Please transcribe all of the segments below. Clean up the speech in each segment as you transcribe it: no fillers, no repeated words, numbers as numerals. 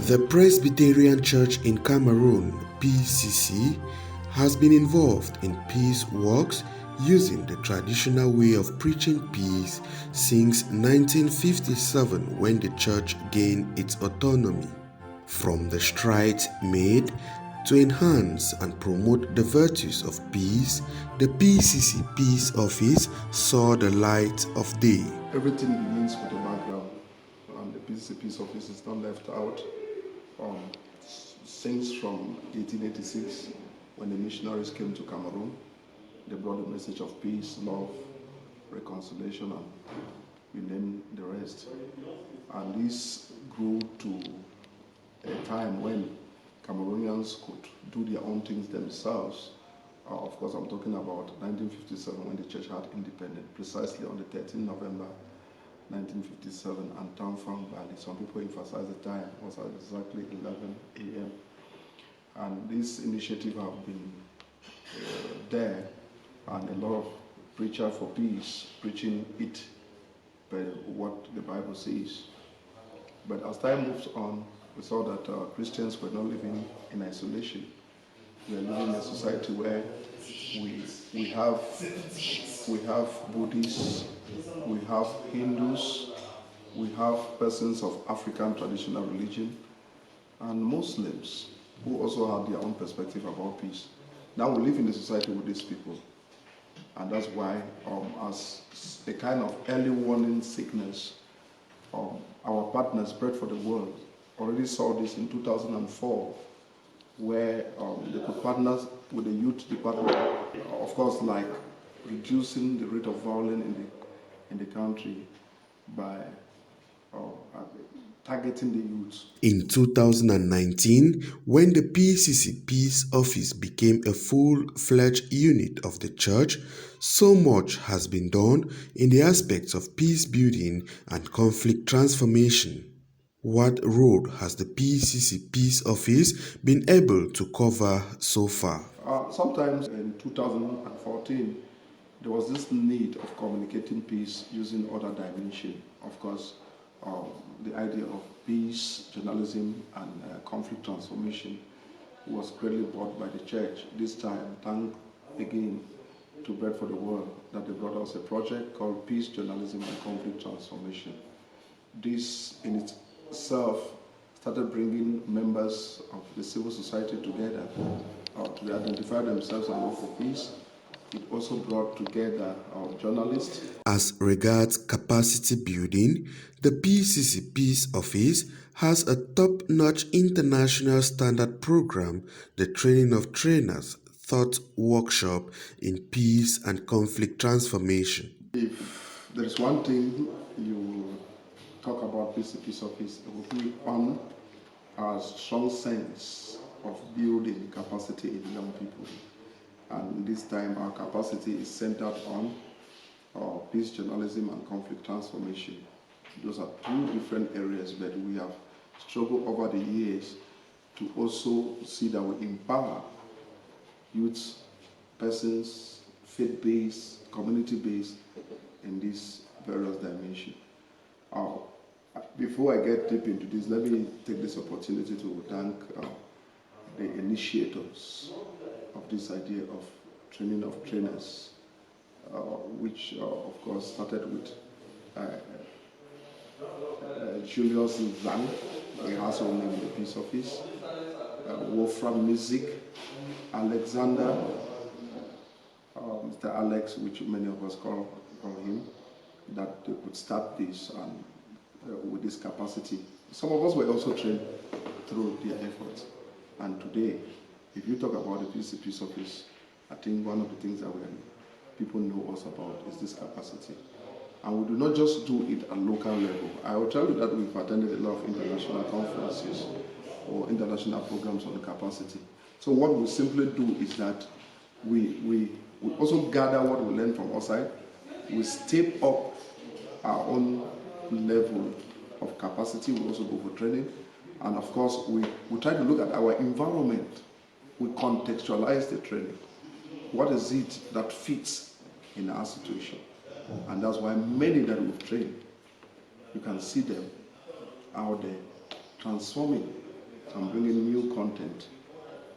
The Presbyterian Church in Cameroon, PCC, has been involved in peace works using the traditional way of preaching peace since 1957 when the church gained its autonomy. From the strides made to enhance and promote the virtues of peace, the PCC Peace Office saw the light of day. Everything begins with the background, and the PCC Peace Office is not left out. Since from 1886, when the missionaries came to Cameroon, they brought the message of peace, love, reconciliation, and we name the rest. And this grew to a time when Cameroonians could do their own things themselves. Of course, I'm talking about 1957 when the church had independence, precisely on the 13th November 1957, and Tamfang Valley. Some people emphasize the time was at exactly 11 a.m. And this initiative have been there, and a lot of preachers for peace preaching it by what the Bible says. But as time moves on, we saw that Christians were not living in isolation. We are living in a society where we have Buddhists, we have Hindus, we have persons of African traditional religion, and Muslims who also have their own perspective about peace. Now we live in a society with these people, and that's why as a kind of early warning sickness, our partners, Bread for the World, already saw this in 2004, where they could partner with the youth department, of course, like reducing the rate of violence in the country by targeting the youth. In 2019, when the PCC Peace Office became a full-fledged unit of the church, so much has been done in the aspects of peace building and conflict transformation. What road has the PCC Peace Office been able to cover so far? Sometimes in 2014, there was this need of communicating peace using other dimensions. Of course, the idea of peace, journalism, and conflict transformation was greatly brought by the church. This time, thank again to Bread for the World that they brought us a project called Peace, Journalism, and Conflict Transformation. This in itself started bringing members of the civil society together to identify themselves and work for peace. It also brought together journalists. As regards capacity building, the PCC Peace Office has a top-notch international standard program, the Training of Trainers Thought Workshop in Peace and Conflict Transformation. If there is one thing you will talk about PCC Peace Office, it will be on our strong sense of building capacity in young people. And this time our capacity is centered on peace, journalism, and conflict transformation. Those are two different areas that we have struggled over the years to also see that we empower youth, persons, faith-based, community-based in these various dimensions. Before I get deep into this, let me take this opportunity to thank the initiators of this idea of training of trainers, which of course started with Julius Zhang, he has own name in the Peace Office, Wolfram Music, Alexander, Mr. Alex, which many of us call him, that they could start this and with this capacity. Some of us were also trained through their efforts, and today, if you talk about the PCC Peace Office, I think one of the things that people know us about is this capacity. And we do not just do it at local level. I will tell you that we've attended a lot of international conferences or international programs on capacity. So what we simply do is that we also gather what we learn from outside. We step up our own level of capacity. We also go for training. And of course, we try to look at our environment. We contextualize the training. What is it that fits in our situation? And that's why many that we've trained, you can see them out there transforming and bringing new content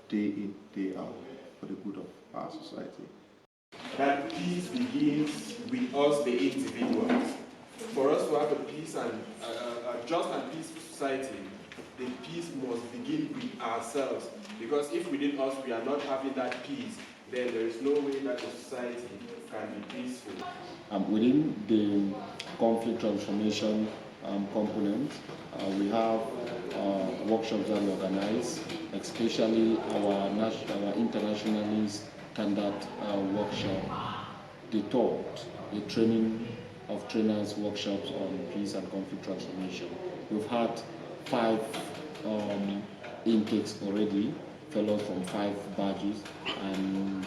day in, day out for the good of our society. That peace begins with us, the individuals. For us to have a peace and a just and peaceful society, the peace must begin with ourselves. Because if within us we are not having that peace, then there is no way that the society can be peaceful. Within the conflict transformation component, we have workshops that we organize, especially our internationally standard workshop, the TOT, the training of trainers workshops on peace and conflict transformation. We've had 5 intakes already, fellows from 5 badges, and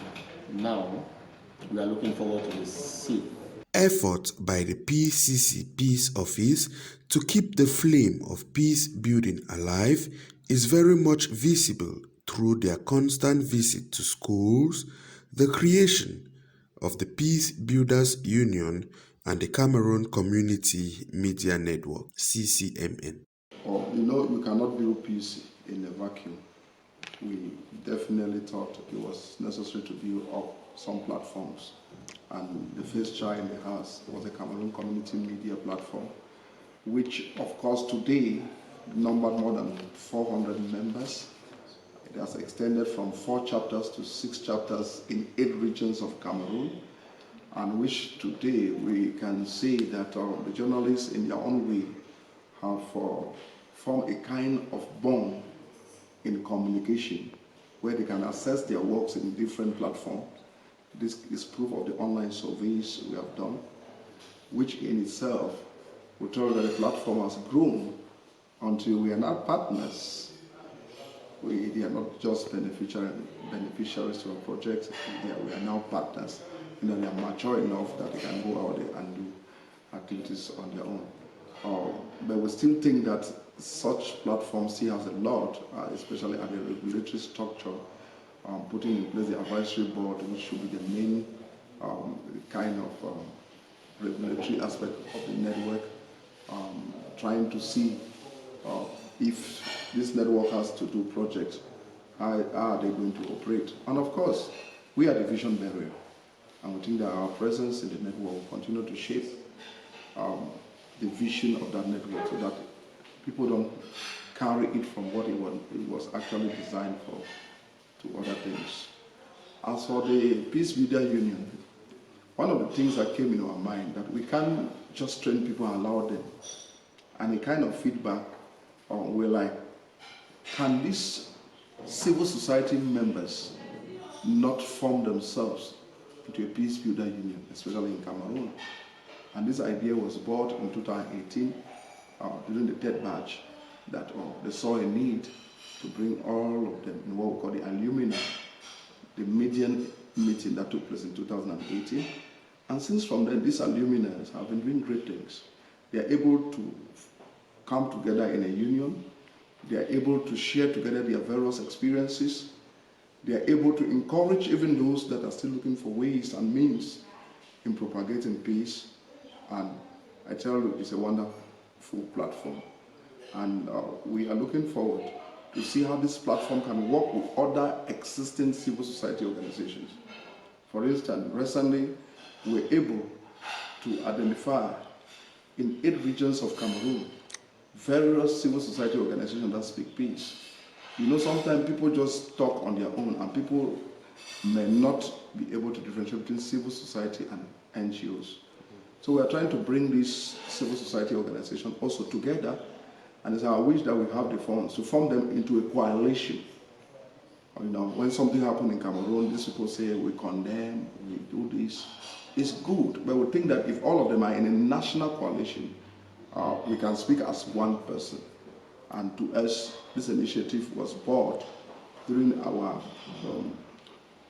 now we are looking forward to the 6th. Effort by the PCC Peace Office to keep the flame of peace building alive is very much visible through their constant visit to schools, the creation of the Peace Builders Union, and the Cameroon Community Media Network, CCMN. You cannot build peace in a vacuum. We definitely thought it was necessary to build up some platforms. And the first child in the house was the Cameroon Community Media Platform, which of course today numbered more than 400 members. It has extended from 4 chapters to 6 chapters in 8 regions of Cameroon, and which today we can say that the journalists in their own way have formed a kind of bond in communication where they can access their works in different platforms. This is proof of the online surveys we have done, which in itself will tell that the platform has grown until we are now partners. They are not just beneficiaries to our project, we are now partners. They are mature enough that they can go out there and do activities on their own. But we still think that such platforms still has a lot, especially at the regulatory structure, putting in place the advisory board, which should be the main kind of regulatory aspect of the network, trying to see if this network has to do projects, how are they going to operate? And of course, we are the vision barrier, and we think that our presence in the network will continue to shape the vision of that network so that people don't carry it from what it was actually designed for to other things. As for the Peace Builder Union, one of the things that came in our mind that we can't just train people and allow them, and a kind of feedback, we're like, can these civil society members not form themselves into a Peace Builder Union, especially in Cameroon? And this idea was brought in 2018 during the 3rd batch, that they saw a need to bring all of them in what we call the alumni, the median meeting that took place in 2018. And since from then, these alumni have been doing great things. They are able to come together in a union. They are able to share together their various experiences. They are able to encourage even those that are still looking for ways and means in propagating peace. And I tell you, it's a wonderful platform. And we are looking forward to see how this platform can work with other existing civil society organizations. For instance, recently we were able to identify in 8 regions of Cameroon various civil society organizations that speak peace. Sometimes people just talk on their own, and people may not be able to differentiate between civil society and NGOs. So we are trying to bring these civil society organizations also together, and it's our wish that we have the funds to form them into a coalition. When something happens in Cameroon, these people say we condemn, we do this. It's good, but we think that if all of them are in a national coalition, we can speak as one person. And to us, this initiative was brought during our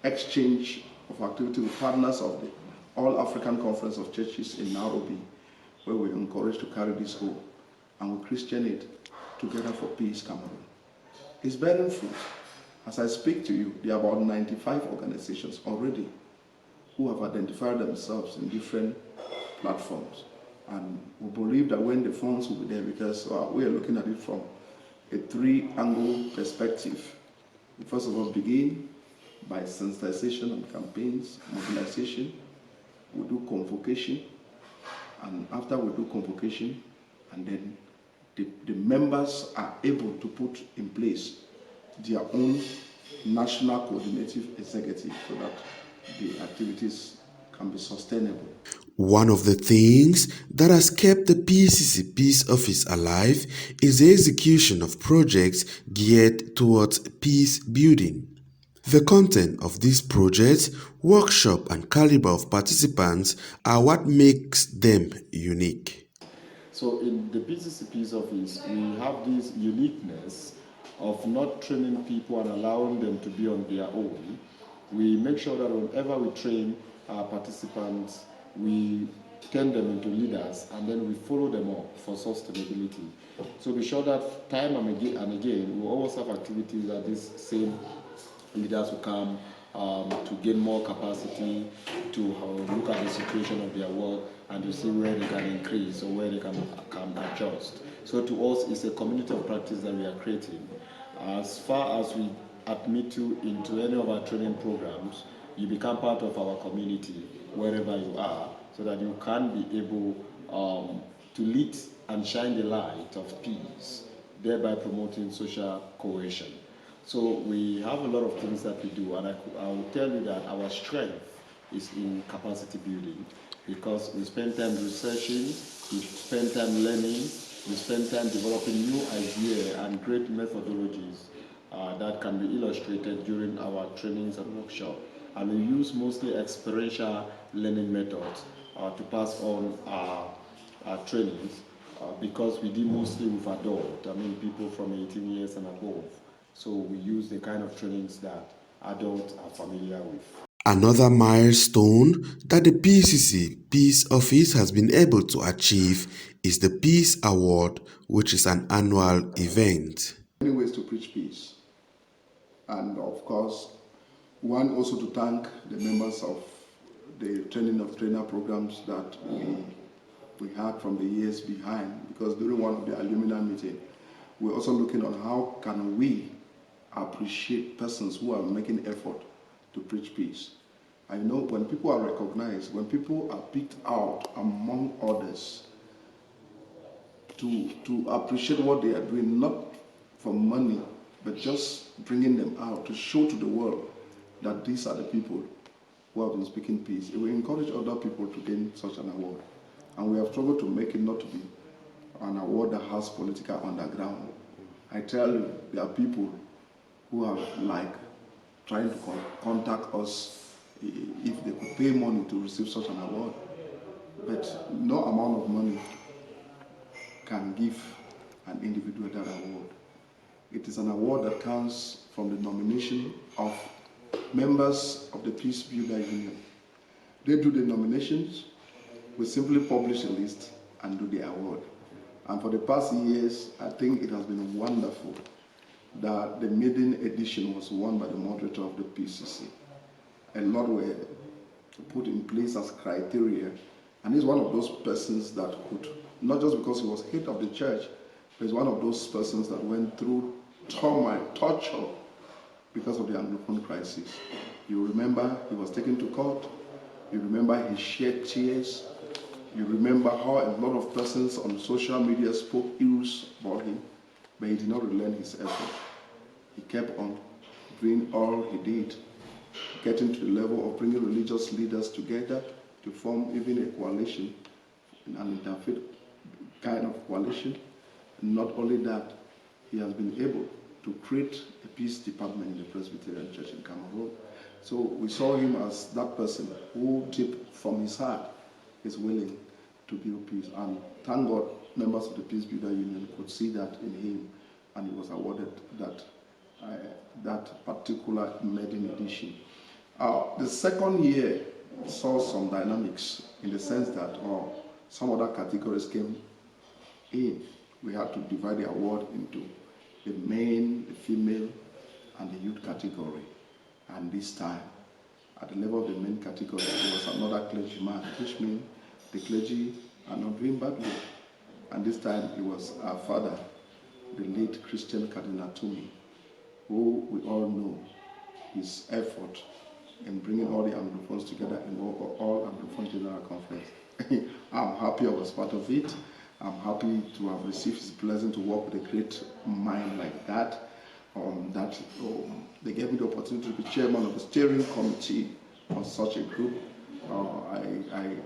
exchange of activity with partners of the All African Conference of Churches in Nairobi, where we were encouraged to carry this home, and we Christian it Together for Peace Cameroon. It's bearing fruit. As I speak to you, there are about 95 organizations already who have identified themselves in different platforms. And we believe that when the funds will be there, because we are looking at it from a three-angle perspective. We first of all begin by sensitization and campaigns, mobilization. We do convocation, and after we do convocation, and then the members are able to put in place their own national coordinative executive so that the activities can be sustainable. One of the things that has kept the PCC Peace Office alive is the execution of projects geared towards peace building. The content of these projects, workshop and caliber of participants are what makes them unique. So in the PCC Peace Office, we have this uniqueness of not training people and allowing them to be on their own. We make sure that whenever we train our participants, we turn them into leaders and then we follow them up for sustainability. So be sure that time and again, we always have activities that these same leaders will come to gain more capacity, to look at the situation of their work and to see where they can increase or where they can adjust. So to us, it's a community of practice that we are creating. As far as we admit you into any of our training programs, you become part of our community wherever you are, so that you can be able to lead and shine the light of peace, thereby promoting social cohesion. So we have a lot of things that we do, and I will tell you that our strength is in capacity building, because we spend time researching, we spend time learning, we spend time developing new ideas and great methodologies that can be illustrated during our trainings and workshops. And we use mostly experiential learning methods to pass on our trainings because we deal mostly with adults, people from 18 years and above. So we use the kind of trainings that adults are familiar with. Another milestone that the PCC Peace Office has been able to achieve is the Peace Award, which is an annual event. Many ways to preach peace. And of course, one also to thank the members of the training of trainer programs that we had from the years behind, because during one of the alumni meetings, we're also looking on how can we appreciate persons who are making effort to preach peace. I know when people are recognized, when people are picked out among others to appreciate what they are doing, not for money, but just bringing them out to show to the world that these are the people who have been speaking peace. It will encourage other people to gain such an award. And we have struggled to make it not to be an award that has political underground. I tell you, there are people who are like trying to contact us if they could pay money to receive such an award. But no amount of money can give an individual that award. It is an award that comes from the nomination of members of the Peace Builder Union. They do the nominations, we simply publish a list and do the award. And for the past years, I think it has been wonderful that the maiden edition was won by the moderator of the PCC. A lot were put in place as criteria, and he's one of those persons that could, not just because he was head of the church, but he's one of those persons that went through turmoil, torture, because of the Anglophone crisis. You remember he was taken to court, you remember he shed tears, you remember how a lot of persons on social media spoke ills about him, but he did not relent his effort. He kept on doing all he did, getting to the level of bringing religious leaders together to form even a coalition, an interfaith kind of coalition. And not only that, he has been able to create a peace department in the Presbyterian Church in Cameroon. So we saw him as that person who deep from his heart is willing to build peace. And thank God, members of the Peace Builder Union could see that in him, and he was awarded that particular maiden edition. The second year saw some dynamics in the sense that some other categories came in. We had to divide the award into the male, the female, and the youth category. And this time, at the level of the main category, there was another clergyman, which means the clergy are not doing badly. And this time, it was our father, the late Christian Cardinal Toomey, who we all know his effort in bringing all the Anglophones together in all Anglophone General Conference. I'm happy I was part of it. I'm happy to have received his blessing to work with a great mind like that. They gave me the opportunity to be chairman of the steering committee on such a group. I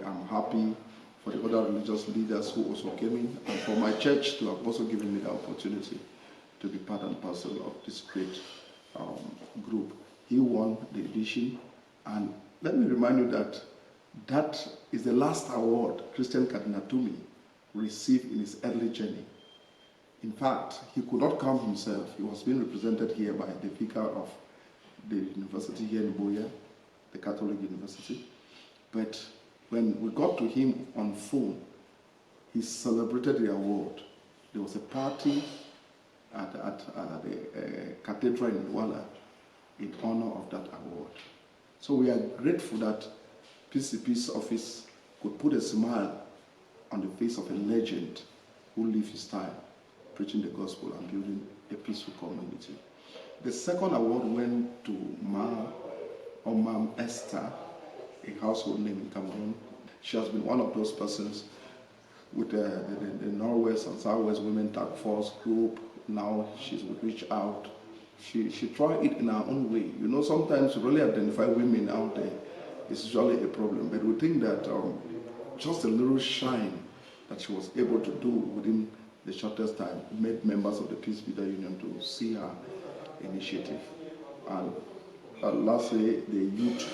am happy for the other religious leaders who also came in, and for my church to have also given me the opportunity to be part and parcel of this great group. He won the edition, and let me remind you that that is the last award Christian Cardinal Toomey received in his early journey. In fact, he could not come himself. He was being represented here by the vicar of the university here in Boya, the Catholic University. But when we got to him on phone, he celebrated the award. There was a party at the cathedral in Douala in honor of that award. So we are grateful that PCC Peace Office could put a smile on the face of a legend who lived his time preaching the gospel and building a peaceful community. The second award went to Ma'am Esther, a household name in Cameroon. She has been one of those persons with the Northwest and Southwest Women Task Force group. Now she's with Reach Out. She tried it in her own way. You know, sometimes to really identify women out there is usually a problem, but we think that just a little shine that she was able to do within the shortest time made members of the Peace Builder Union to see her initiative. And lastly, the youth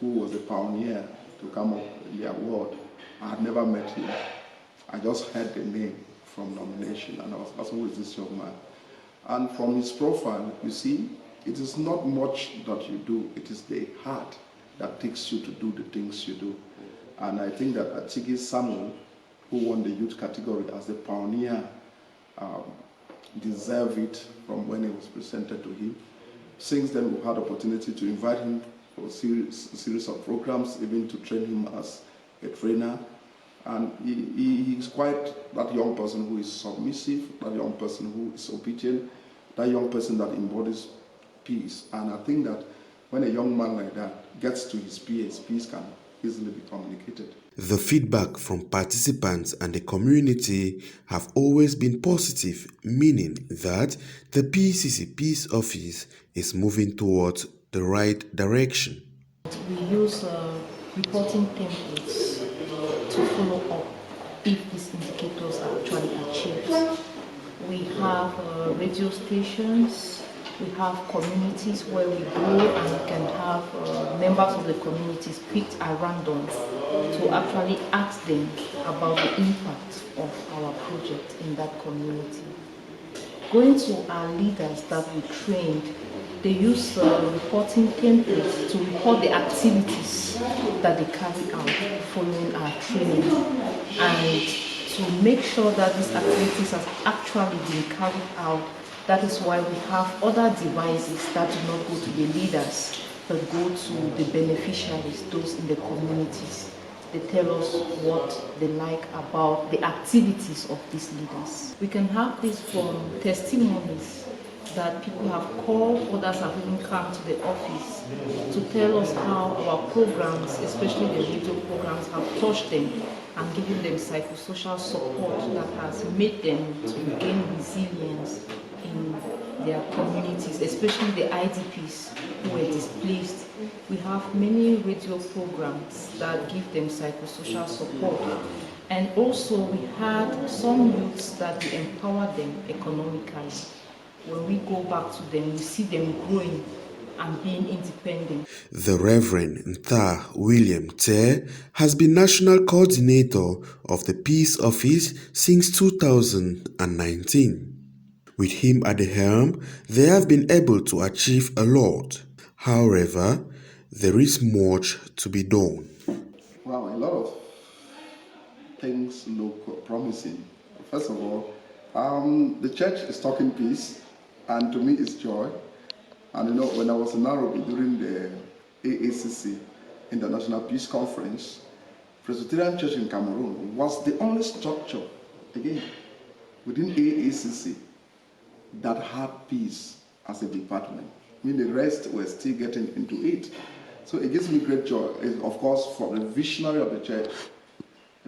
who was a pioneer to come up with the award. I had never met him. I just heard the name from nomination, and I was asking, who is this young man? And from his profile, you see, it is not much that you do, it is the heart that takes you to do the things you do. And I think that Atigi Samuel, who won the youth category as the pioneer, deserved it from when it was presented to him. Since then, we've had opportunity to invite him for a series of programs, even to train him as a trainer. And he's quite that young person who is submissive, that young person who is obedient, that young person that embodies peace. And I think that when a young man like that gets to his peers, peace can easily be communicated. The feedback from participants and the community have always been positive, meaning that the PCC Peace Office is moving towards the right direction. We use reporting templates to follow up if these indicators are actually achieved. We have radio stations, we have communities where we go and we can have members of the communities picked at random to actually ask them about the impact of our project in that community. Going to our leaders that we trained, they use reporting templates to report the activities that they carry out following our training, and to make sure that these activities have actually been carried out. That is why we have other devices that do not go to the leaders, but go to the beneficiaries, those in the communities. They tell us what they like about the activities of these leaders. We can have this from testimonies that people have called, others have even come to the office to tell us how our programs, especially the radio programs, have touched them and given them psychosocial support that has made them to gain resilience in their communities, especially the IDPs who were displaced. We have many radio programs that give them psychosocial support. And also we had some youths that we empower them economically. When we go back to them, we see them growing and being independent. The Reverend Ntha William Te has been National Coordinator of the Peace Office since 2019. With him at the helm, they have been able to achieve a lot. However, there is much to be done. Wow, a lot of things look promising. First of all, the church is talking peace, and to me it's joy. And you know, when I was in Nairobi during the AACC International Peace Conference, Presbyterian Church in Cameroon was the only structure, again, within AACC that had peace as a department. I mean, the rest were still getting into it. So it gives me great joy, of course, for the visionary of the church,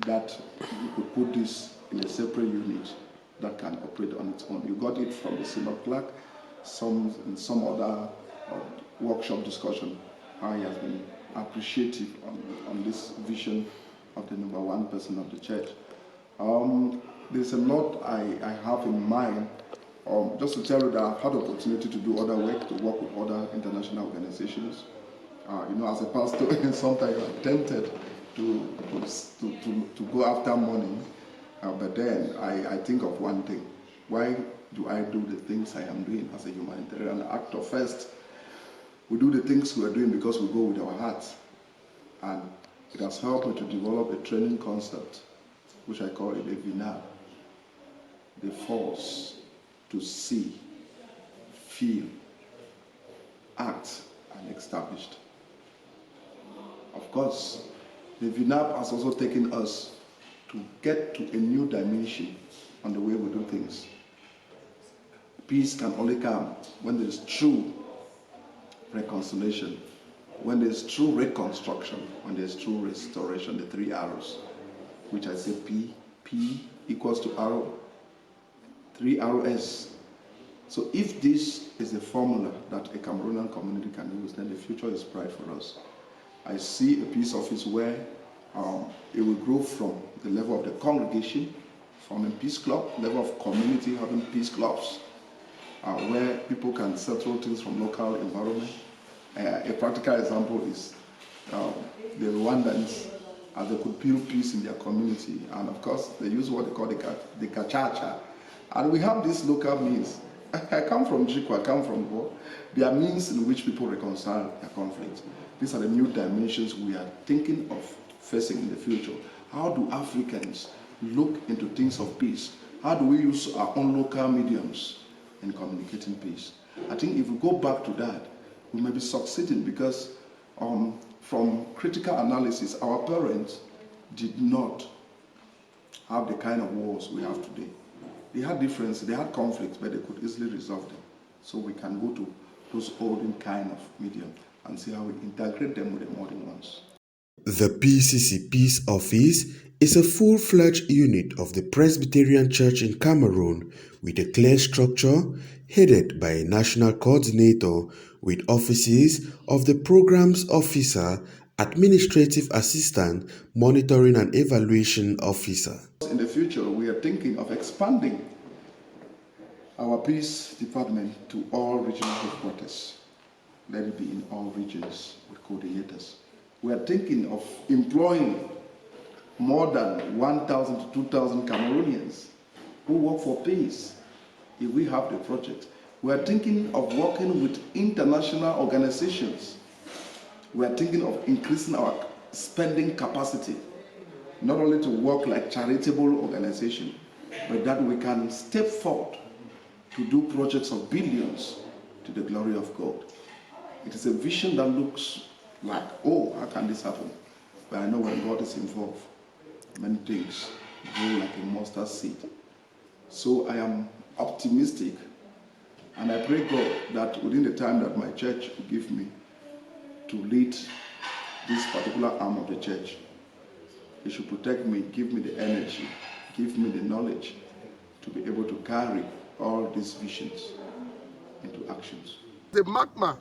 that we could put this in a separate unit that can operate on its own. You got it from the synod clerk, in some other workshop discussion, how he has been appreciative on this vision of the number one person of the church. There's a lot I have in mind. Just to tell you that I've had the opportunity to do other work, to work with other international organizations. As a pastor, sometimes I'm tempted to go after money, but then I think of one thing: why do I do the things I am doing as a humanitarian actor? First, we do the things we are doing because we go with our hearts, and it has helped me to develop a training concept, which I call it a VNAB, the force to see, feel, act, and established. Of course, the VNAB has also taken us to get to a new dimension on the way we do things. Peace can only come when there is true reconciliation, when there is true reconstruction, when there is true restoration, the 3 R's, which I say P equals to R, 3 Rs. So if this is a formula that a Cameroonian community can use, then the future is bright for us. I see a peace office where it will grow from the level of the congregation, from a peace club, level of community, having peace clubs, where people can settle things from local environment. A practical example is the Rwandans, as they could build peace in their community, and of course they use what they call the kachacha. And we have these local means. I come from Jiko, I come from Bo. There are means in which people reconcile their conflicts. These are the new dimensions we are thinking of facing in the future. How do Africans look into things of peace? How do we use our own local mediums in communicating peace? I think if we go back to that, we may be succeeding, because from critical analysis, our parents did not have the kind of wars we have today. They had differences, they had conflicts, but they could easily resolve them. So we can go to those olden kind of medium and see how we integrate them with the modern ones. The PCC Peace Office is a full-fledged unit of the Presbyterian Church in Cameroon with a clear structure, headed by a national coordinator with offices of the Programs Officer, Administrative Assistant, Monitoring and Evaluation Officer. In the future, we are thinking of expanding our peace department to all regional headquarters. Let it be in all regions with coordinators. We are thinking of employing more than 1,000 to 2,000 Cameroonians who work for peace if we have the project. We are thinking of working with international organizations. We are thinking of increasing our spending capacity, not only to work like charitable organization, but that we can step forward to do projects of billions to the glory of God. It is a vision that looks like, oh, how can this happen? But I know when God is involved, many things grow like a mustard seed. So I am optimistic, and I pray God that within the time that my church will give me to lead this particular arm of the church, He should protect me, give me the energy, give me the knowledge to be able to carry all these visions into actions. The magma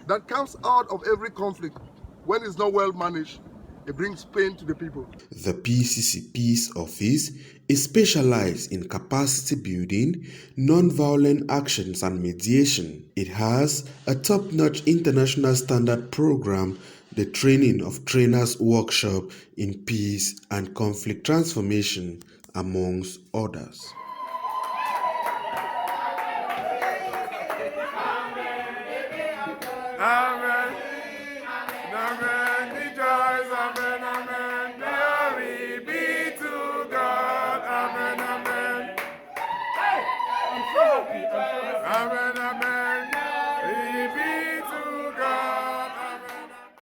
that comes out of every conflict, when it's not well managed, it brings pain to the people. The PCC Peace Office is specialized in capacity building, non-violent actions and mediation. It has a top-notch international standard program, the Training of Trainers workshop in peace and conflict transformation, amongst others.